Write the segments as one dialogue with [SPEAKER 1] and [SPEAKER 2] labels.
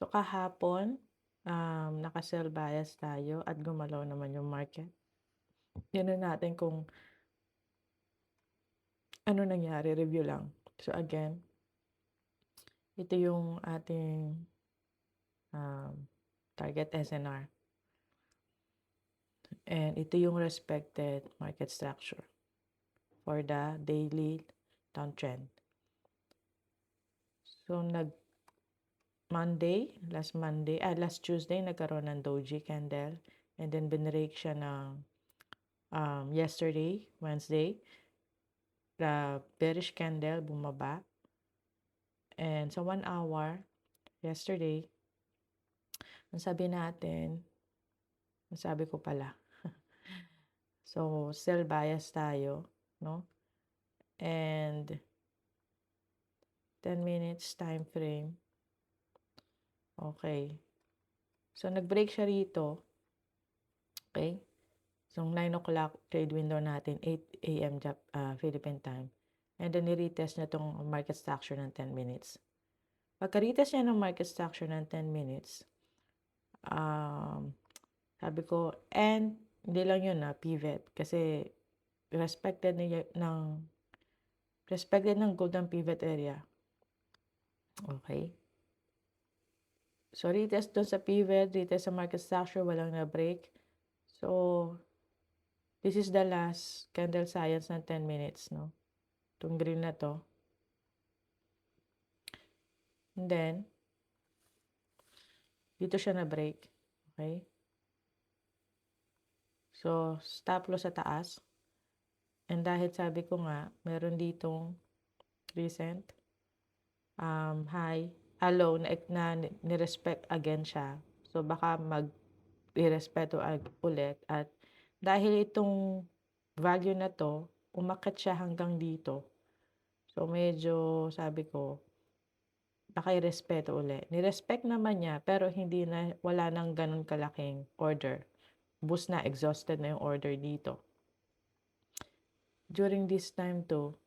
[SPEAKER 1] So, kahapon, naka-sell bias tayo at gumalaw naman yung market. Tingnan natin kung ano nangyari, review lang. So, again, ito yung ating target SNR. And ito yung respected market structure for the daily downtrend. So, last Tuesday, nagkaroon ng doji candle. And then, binrake siya ng yesterday, Wednesday. The bearish candle, bumaba. And sa 1 hour, yesterday, ang sabi ko pala. So, sell bias tayo, no? And 10 minutes time frame. Okay. So, nag-break siya rito. Okay? So, 9 o'clock trade window natin, 8 a.m. Philippine time. And then, ni-retest niya itong market structure ng 10 minutes. Pagka-retest niya ng market structure ng 10 minutes, sabi ko, and hindi lang yun pivot. Kasi respected ng golden pivot area. Okay. So, retest doon sa pivot, retest sa market structure, walang na-break. So, this is the last candle science ng 10 minutes, no? Itong green na to. And then, dito siya na-break. Okay? So, stop loss sa taas. And dahil sabi ko nga, meron ditong recent high, low na ni-respect again siya. So, baka mag-irespeto ulit. At dahil itong value na to, umakyat siya hanggang dito. So, medyo sabi ko, baka i-respeto ulit. Ni-respect naman niya, pero wala nang ganun kalaking order. Boost na, exhausted na yung order dito. During this time to,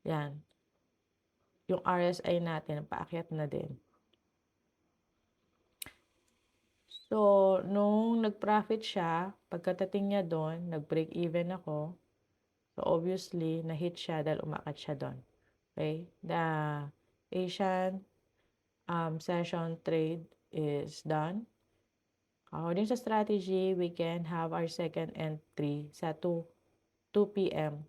[SPEAKER 1] yan, yung RSI natin, paakyat na din. So, nung nag-profit siya, pagkatating niya doon, nag-break even ako. So, obviously, na-hit siya dahil umakyat siya doon. Okay? The Asian session trade is done. According sa strategy, we can have our second entry sa 2 p.m.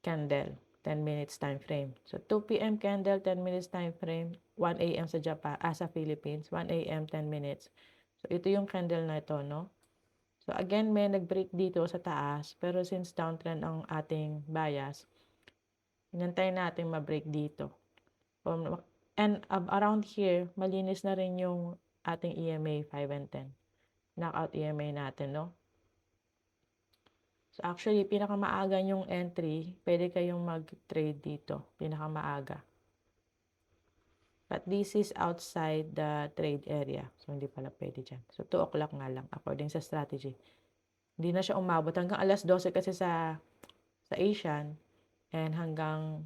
[SPEAKER 1] candle, 10 minutes time frame. So, 2 p.m. candle, 10 minutes time frame, 1 a.m. sa sa Philippines, 1 a.m., 10 minutes. So, ito yung candle na ito, no? So, again, may nag-break dito sa taas, pero since downtrend ang ating bias, hinantayin natin ma-break dito. And around here, malinis na rin yung ating EMA 5 and 10. Knockout EMA natin, no? So, actually, pinakamaaga yung entry, pwede kayong mag-trade dito. Pinakamaaga. But this is outside the trade area. So, hindi pala pwede dyan. So, 2 o'clock nga lang, according sa strategy. Hindi na siya umabot. Hanggang alas 12 kasi sa Asian. And hanggang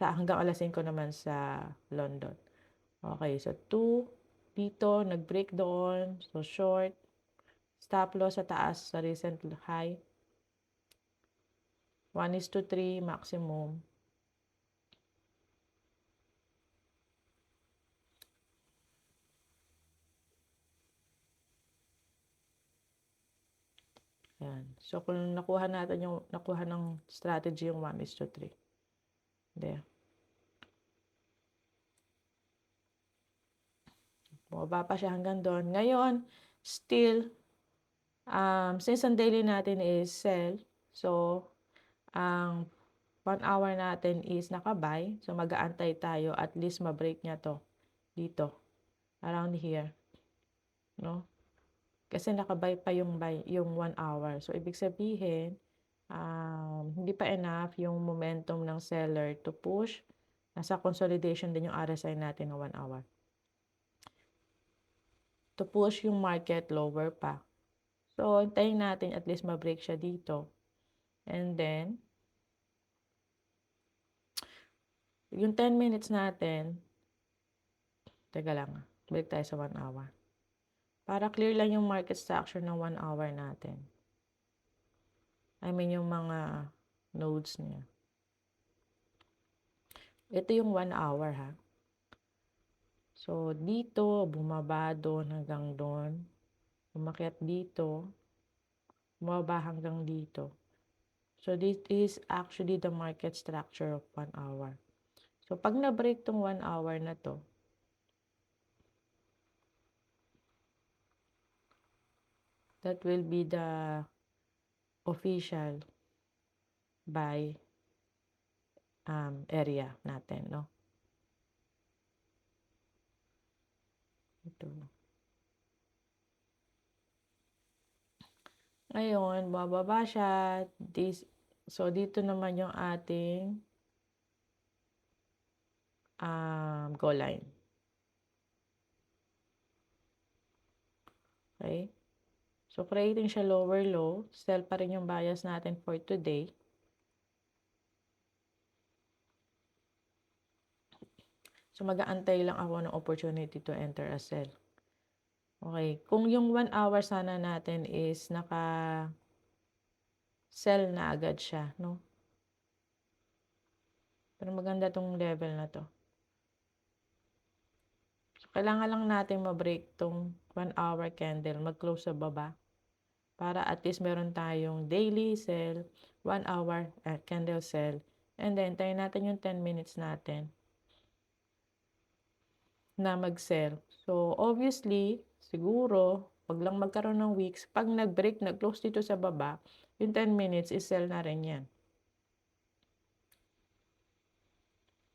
[SPEAKER 1] alas 5 naman sa London. Okay, so 2 dito, nag-break doon. So, short. Stop loss sa taas sa recent high. 1:3 maximum. Yan. So, kung nakuha ng strategy yung 1:3. There. Bumaba pa siya hanggang doon. Ngayon, still, since ang daily natin is sell, so, ang 1 hour natin is naka-buy. So, mag-aantay tayo. At least, ma-break niya to. Dito. Around here. No? Kasi naka-buy pa yung 1 hour. So, ibig sabihin, hindi pa enough yung momentum ng seller to push. Nasa consolidation din yung RSI natin ng 1 hour. To push yung market lower pa. So, hintayin natin at least ma-break siya dito. And then, yung 10 minutes natin, Teka lang, balik tayo sa 1 hour. Para clear lang yung market structure ng 1 hour natin. I mean yung mga nodes niya. Ito yung 1 hour ha. So, dito, bumaba doon hanggang doon. Umakyat dito. Bumaba hanggang dito. So, this is actually the market structure of 1 hour. So, pag na-break tong 1 hour na to, that will be the official buy area natin, no? Ito. Ngayon, bababa siya. So, dito naman yung ating goal line. Okay? So, creating siya lower low. Sell pa rin yung bias natin for today. So, mag-aantay lang ako ng opportunity to enter a sell. Okay. Kung yung 1 hour sana natin is naka-sell na agad siya, no? Pero maganda tong level na to. So, kailangan lang natin ma-break tong 1 hour candle, mag-close sa baba. Para at least meron tayong daily sell, 1 hour candle sell. And then, tayo natin yung 10 minutes natin na mag-sell. So, obviously, siguro, wag lang magkaroon ng wicks. Pag nag-break, nag-close dito sa baba, yung 10 minutes is sell na rin yan.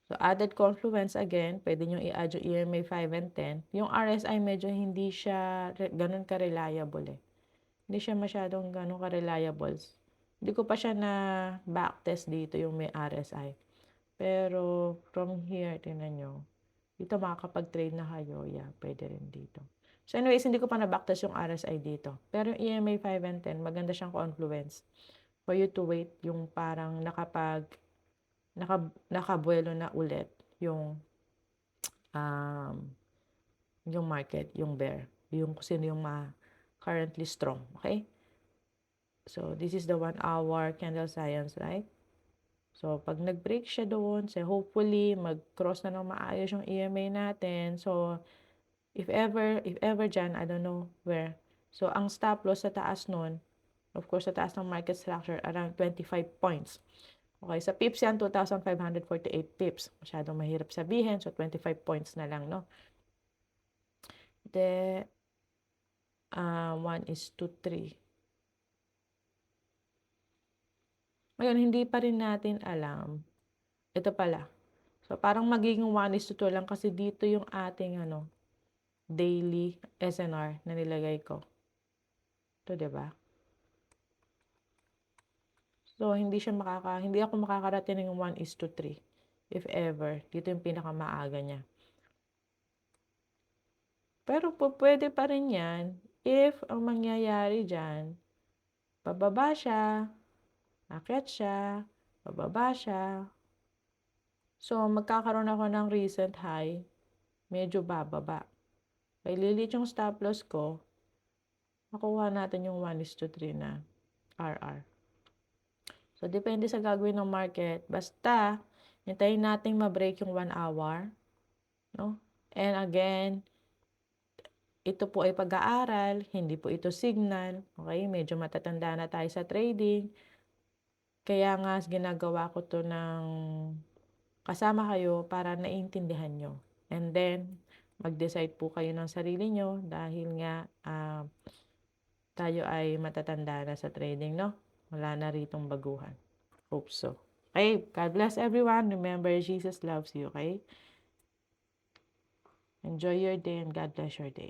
[SPEAKER 1] So, added confluence again, pwede nyo i-add yung EMA 5 and 10. Yung RSI medyo hindi siya ganun ka-reliable eh. Hindi siya masyadong ganun ka-reliable. Hindi ko pa siya na backtest dito yung may RSI. Pero from here, tingnan nyo. Dito makakapag-trade na kayo. Yeah, pwede rin dito. So anyways, hindi ko pa na-backtest yung RSI dito. Pero yung EMA 5 and 10, maganda siyang confluence for you to wait yung parang nakabuelo na ulit yung market, yung bear, yung kung sino yung currently strong, okay? So, this is the 1 hour candle science, right? So, pag nag-break siya doon, so hopefully, mag-cross na ng maayos yung EMA natin. So, if ever dyan, I don't know where. So, ang stop loss sa taas nun, of course, sa taas ng market structure, around 25 points. Okay, sa pips yan, 2,548 pips. Masyadong mahirap sabihin. So, 25 points na lang, no? The 1:3. Ngayon, hindi pa rin natin alam. Ito pala. So, parang magiging 1:2 lang kasi dito yung ating daily SNR na nilagay ko. Ito, 'di ba? So, hindi ako makakarating ng 1:3. If ever, dito yung pinakamaaga niya. Pero pwede pa rin yan if ang mangyayari dyan, bababa siya, akyat siya, bababa siya. So, magkakaroon ako ng recent high, medyo bababa. Kaya lilit yung stop loss ko, makuha natin yung 1:3 na RR. So, depende sa gagawin ng market. Basta, hintayin natin ma-break yung 1 hour. No? And again, ito po ay pag-aaral, hindi po ito signal. Okay? Medyo matatanda na tayo sa trading. Kaya nga, ginagawa ko to ng kasama kayo para naiintindihan nyo. And then, mag-decide po kayo ng sarili nyo dahil nga tayo ay matatanda na sa trading, no? Wala na ritong baguhan. Hope so. Okay, God bless everyone. Remember, Jesus loves you, okay? Enjoy your day and God bless your day.